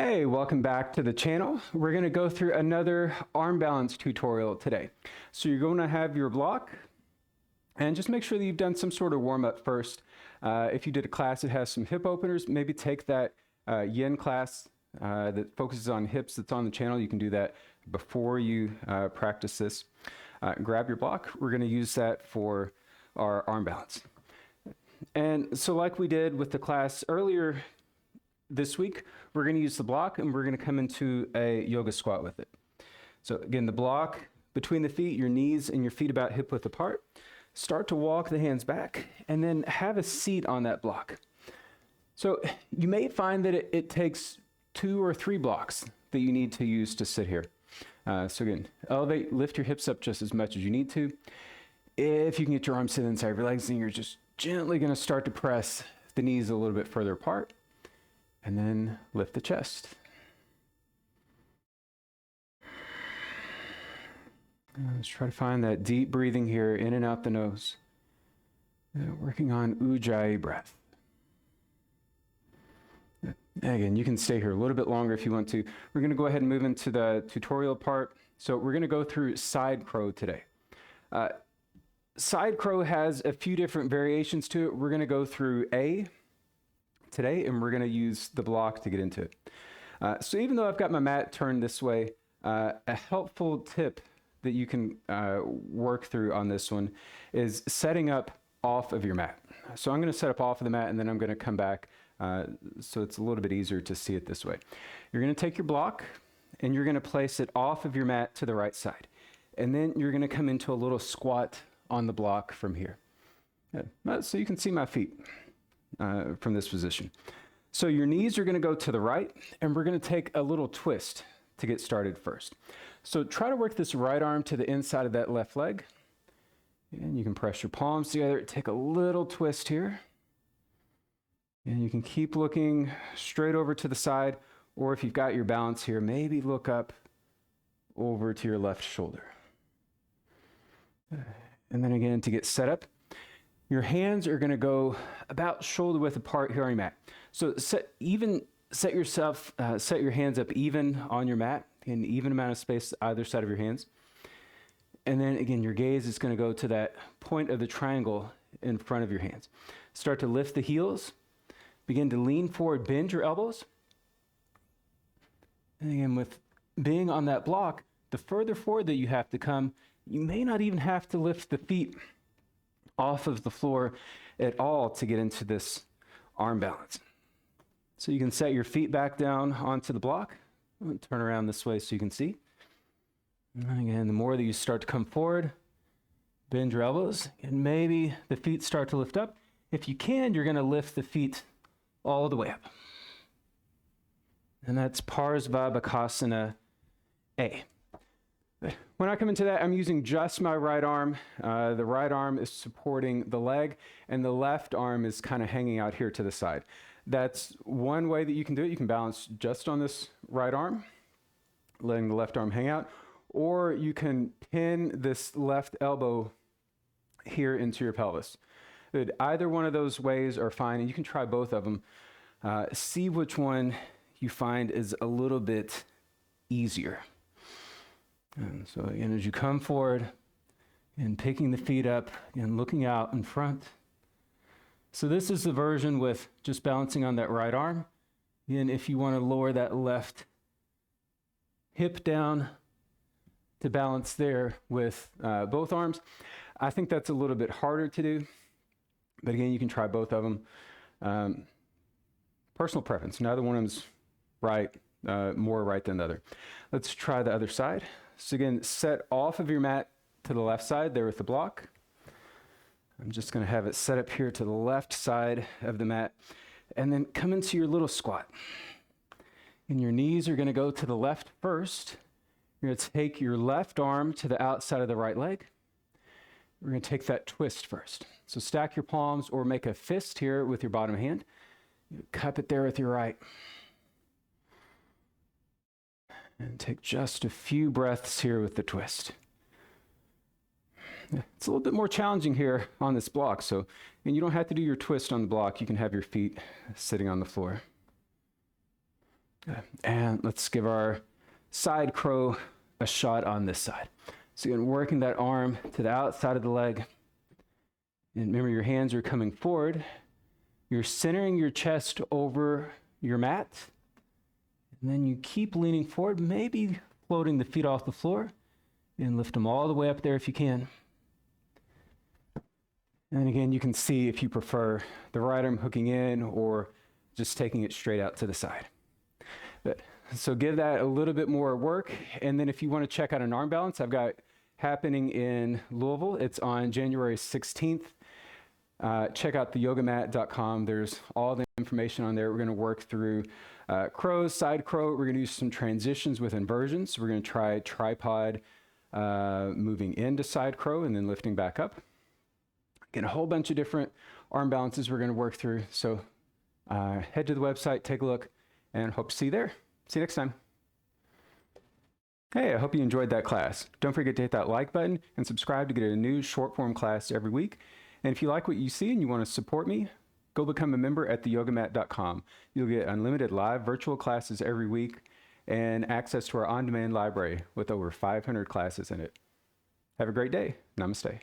Hey, welcome back to the channel. We're going to go through another arm balance tutorial today. So you're going to have your block, and just make sure that you've done some sort of warm-up first. If you did a class that has some hip openers, maybe take that yin class that focuses on hips that's on the channel. You can do that before you practice this. Grab your block. We're going to use that for our arm balance. And so like we did with the class earlier this week, we're going to use the block and we're going to come into a yoga squat with it. So again, the block between the feet, your knees and your feet about hip width apart. Start to walk the hands back and then have a seat on that block. So you may find that it takes 2 or 3 blocks that you need to use to sit here. So again, elevate, lift your hips up just as much as you need to. If you can get your arms to the inside of your legs, then you're just gently going to start to press the knees a little bit further apart. And then lift the chest. Let's try to find that deep breathing here, in and out the nose. Working on Ujjayi breath. Again, you can stay here a little bit longer if you want to. We're going to go ahead and move into the tutorial part. So we're going to go through side crow today. Side crow has a few different variations to it. We're going to go through A today, and we're going to use the block to get into it. So even though I've got my mat turned this way, a helpful tip that you can work through on this one is setting up off of your mat. So I'm going to set up off of the mat, and then I'm going to come back so it's a little bit easier to see it this way. You're going to take your block, and you're going to place it off of your mat to the right side. And then you're going to come into a little squat on the block from here. So you can see my feet. From this position. So your knees are going to go to the right, and we're going to take a little twist to get started first. So try to work this right arm to the inside of that left leg, and you can press your palms together, take a little twist here, and you can keep looking straight over to the side, or if you've got your balance here, maybe look up over to your left shoulder. And then again, to get set up, your hands are going to go about shoulder width apart here on your mat. So set your hands up even on your mat, an even amount of space either side of your hands. And then again, your gaze is going to go to that point of the triangle in front of your hands. Start to lift the heels. Begin to lean forward, bend your elbows. And again, with being on that block, the further forward that you have to come, you may not even have to lift the feet off of the floor at all to get into this arm balance. So you can set your feet back down onto the block. Turn around this way so you can see. And again, the more that you start to come forward, bend your elbows, and maybe the feet start to lift up. If you can, you're going to lift the feet all the way up. And that's Parsva A. When I come into that, I'm using just my right arm. The right arm is supporting the leg, and the left arm is kind of hanging out here to the side. That's one way that you can do it. You can balance just on this right arm, letting the left arm hang out, or you can pin this left elbow here into your pelvis. Either one of those ways are fine, and you can try both of them. See which one you find is a little bit easier. And so again, as you come forward and picking the feet up and looking out in front. So this is the version with just balancing on that right arm. And if you want to lower that left hip down to balance there with both arms, I think that's a little bit harder to do. But again, you can try both of them. Personal preference. Neither one of them's right, more right than the other. Let's try the other side. So again, set off of your mat to the left side there with the block. I'm just going to have it set up here to the left side of the mat. And then come into your little squat. And your knees are going to go to the left first. You're going to take your left arm to the outside of the right leg. We're going to take that twist first. So stack your palms or make a fist here with your bottom hand. You cup it there with your right. And take just a few breaths here with the twist. It's a little bit more challenging here on this block, so and you don't have to do your twist on the block. You can have your feet sitting on the floor. And let's give our side crow a shot on this side. So again, working that arm to the outside of the leg. And remember, your hands are coming forward. You're centering your chest over your mat. And then you keep leaning forward, maybe floating the feet off the floor, and lift them all the way up there if you can. And again, you can see if you prefer the right arm hooking in or just taking it straight out to the side. So give that a little bit more work. And then if you want to check out an arm balance, I've got happening in Louisville. It's on January 16th. Check out theyogamat.com. There's all the information on there. We're going to work through crows, side crow. We're going to use some transitions with inversions. So we're going to try tripod moving into side crow and then lifting back up. Again, a whole bunch of different arm balances we're going to work through. So head to the website, take a look, and hope to see you there. See you next time. Hey, I hope you enjoyed that class. Don't forget to hit that like button and subscribe to get a new short form class every week. And if you like what you see and you want to support me, go become a member at theyogamat.com. You'll get unlimited live virtual classes every week and access to our on-demand library with over 500 classes in it. Have a great day. Namaste.